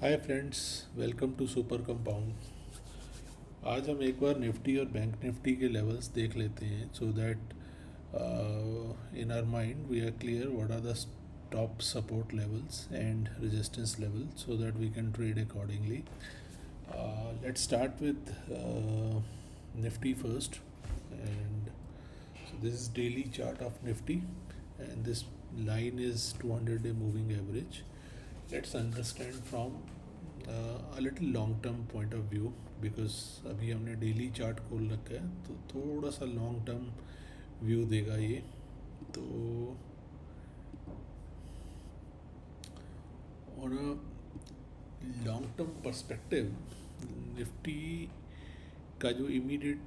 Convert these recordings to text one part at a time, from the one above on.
Hi friends, welcome to super compound. आज हम एक बार निफ्टी और बैंक निफ्टी के लेवल्स देख लेते हैं so that in our mind we are clear what are the top support levels and resistance level so that we can trade accordingly. Let's start with Nifty first and so this is daily chart of nifty and this line is 200-day moving average. Let's understand from a little long term point of view because अभी हमने daily chart खोल रखा है तो थोड़ा सा long term view देगा ये। तो on a long term perspective Nifty का जो इमीडिएट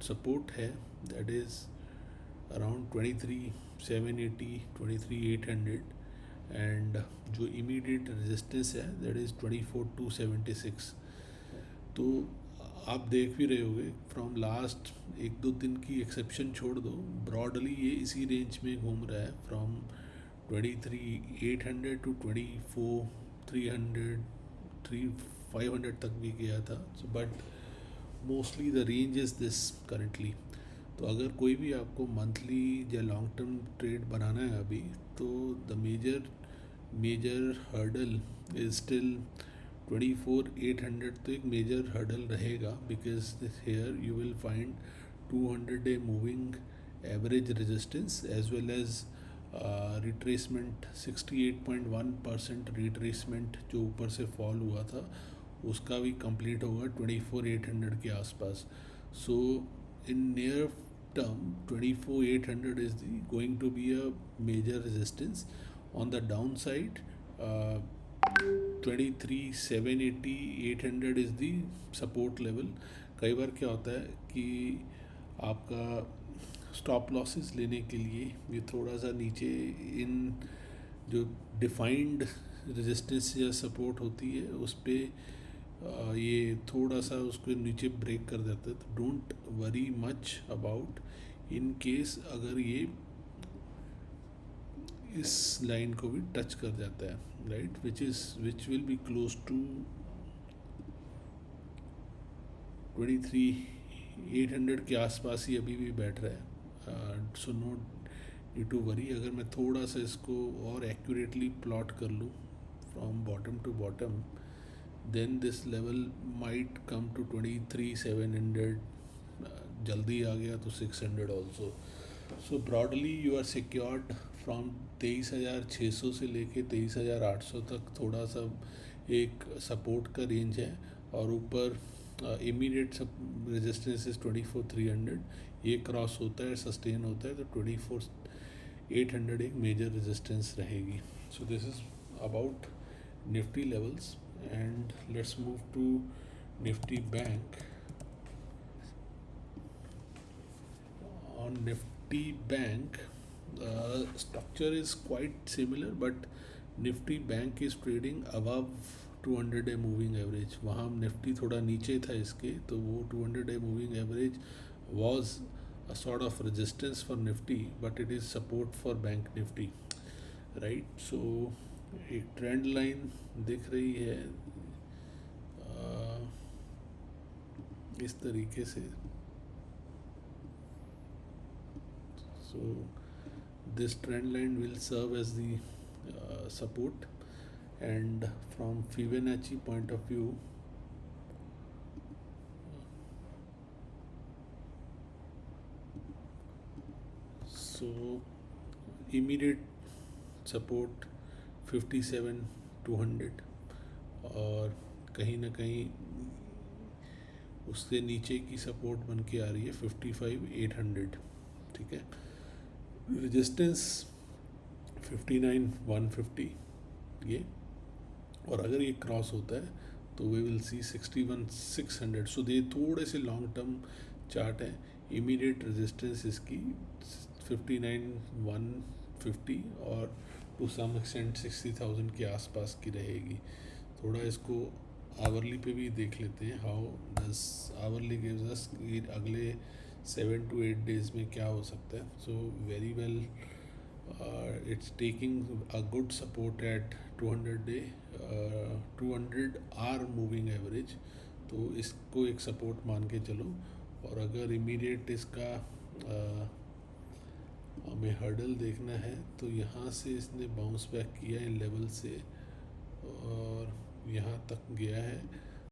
सपोर्ट है दैट इज़ अराउंड 23,780 23,800 एंड जो इमीडिएट रेजिस्टेंस है दैट इज़ 24,276। तो आप देख भी रहे होगे फ्रॉम लास्ट एक दो दिन की एक्सेप्शन छोड़ दो, ब्रॉडली ये इसी रेंज में घूम रहा है फ्रॉम 23,800 टू 24,300 500 तक भी गया था। So but mostly the range is this currently. तो अगर कोई भी आपको मंथली या लॉन्ग टर्म ट्रेड बनाना है अभी, तो the major hurdle is still 24,800। तो एक मेजर हर्डल रहेगा because here you will find 200-day moving average resistance as well as retracement. 68.1% retracement जो ऊपर से फॉल हुआ था उसका भी कंप्लीट होगा 24,800 के आसपास। सो in near term 24,800 is going to be a major resistance. On the downside 23,780 800 is the support level. कई बार क्या होता है कि आपका स्टॉप लॉसेस लेने के लिए ये थोड़ा सा नीचे इन जो डिफाइंड रेजिस्टेंस या सपोर्ट होती है उस पर ये थोड़ा सा उसको नीचे ब्रेक कर देता है। तो don't worry much about in case अगर ये इस लाइन को भी टच कर जाता है, right, which will be close to 23,800 के आसपास ही अभी भी बैठ रहा है। So no need to worry. अगर मैं थोड़ा सा इसको और एक्यूरेटली प्लॉट कर लूँ from bottom to bottom, then this level might come to 23,700, जल्दी आ गया तो 600 also. So broadly you are secured from 23,600 से लेके 23,800 तक थोड़ा सा एक सपोर्ट का रेंज है और ऊपर इमीडिएट रेजिस्टेंस इज 24,300। ये क्रॉस होता है, सस्टेन होता है तो 24,800 एक मेजर रेजिस्टेंस रहेगी। So this is about Nifty levels and let's move to Nifty Bank. On Nifty Bank structure is quite similar but Nifty Bank is trading above 200-day moving average. वहाँ Nifty थोड़ा नीचे था इसके, तो वो 200-day moving average was a sort of resistance for Nifty but it is support for Bank Nifty, right? So एक trend line दिख रही है इस तरीके से। So this trend line will serve as the support and from Fibonacci point of view so immediate support 57,200 और कहीं ना कहीं उससे नीचे की सपोर्ट बन के आ रही है 55,800, ठीक है। रेजिस्टेंस 59,150 ये, और अगर ये क्रॉस होता है तो वी विल सी 61,600। सो ये थोड़े से लॉन्ग टर्म चार्ट है। इमीडिएट रेजिस्टेंस इसकी 59,150 और टू सम एक्सटेंट 60,000 के आसपास की रहेगी। थोड़ा इसको आवरली पे भी देख लेते हैं, how does hourly gives us अगले 7 to 8 डेज में क्या हो सकता है। So very well It's taking a good support at 200 day 200 आर मूविंग एवरेज, तो इसको एक सपोर्ट मान के चलो। और अगर इमीडिएट इसका हमें हर्डल देखना है तो यहाँ से इसने बाउंस बैक किया इन लेवल से और यहाँ तक गया है,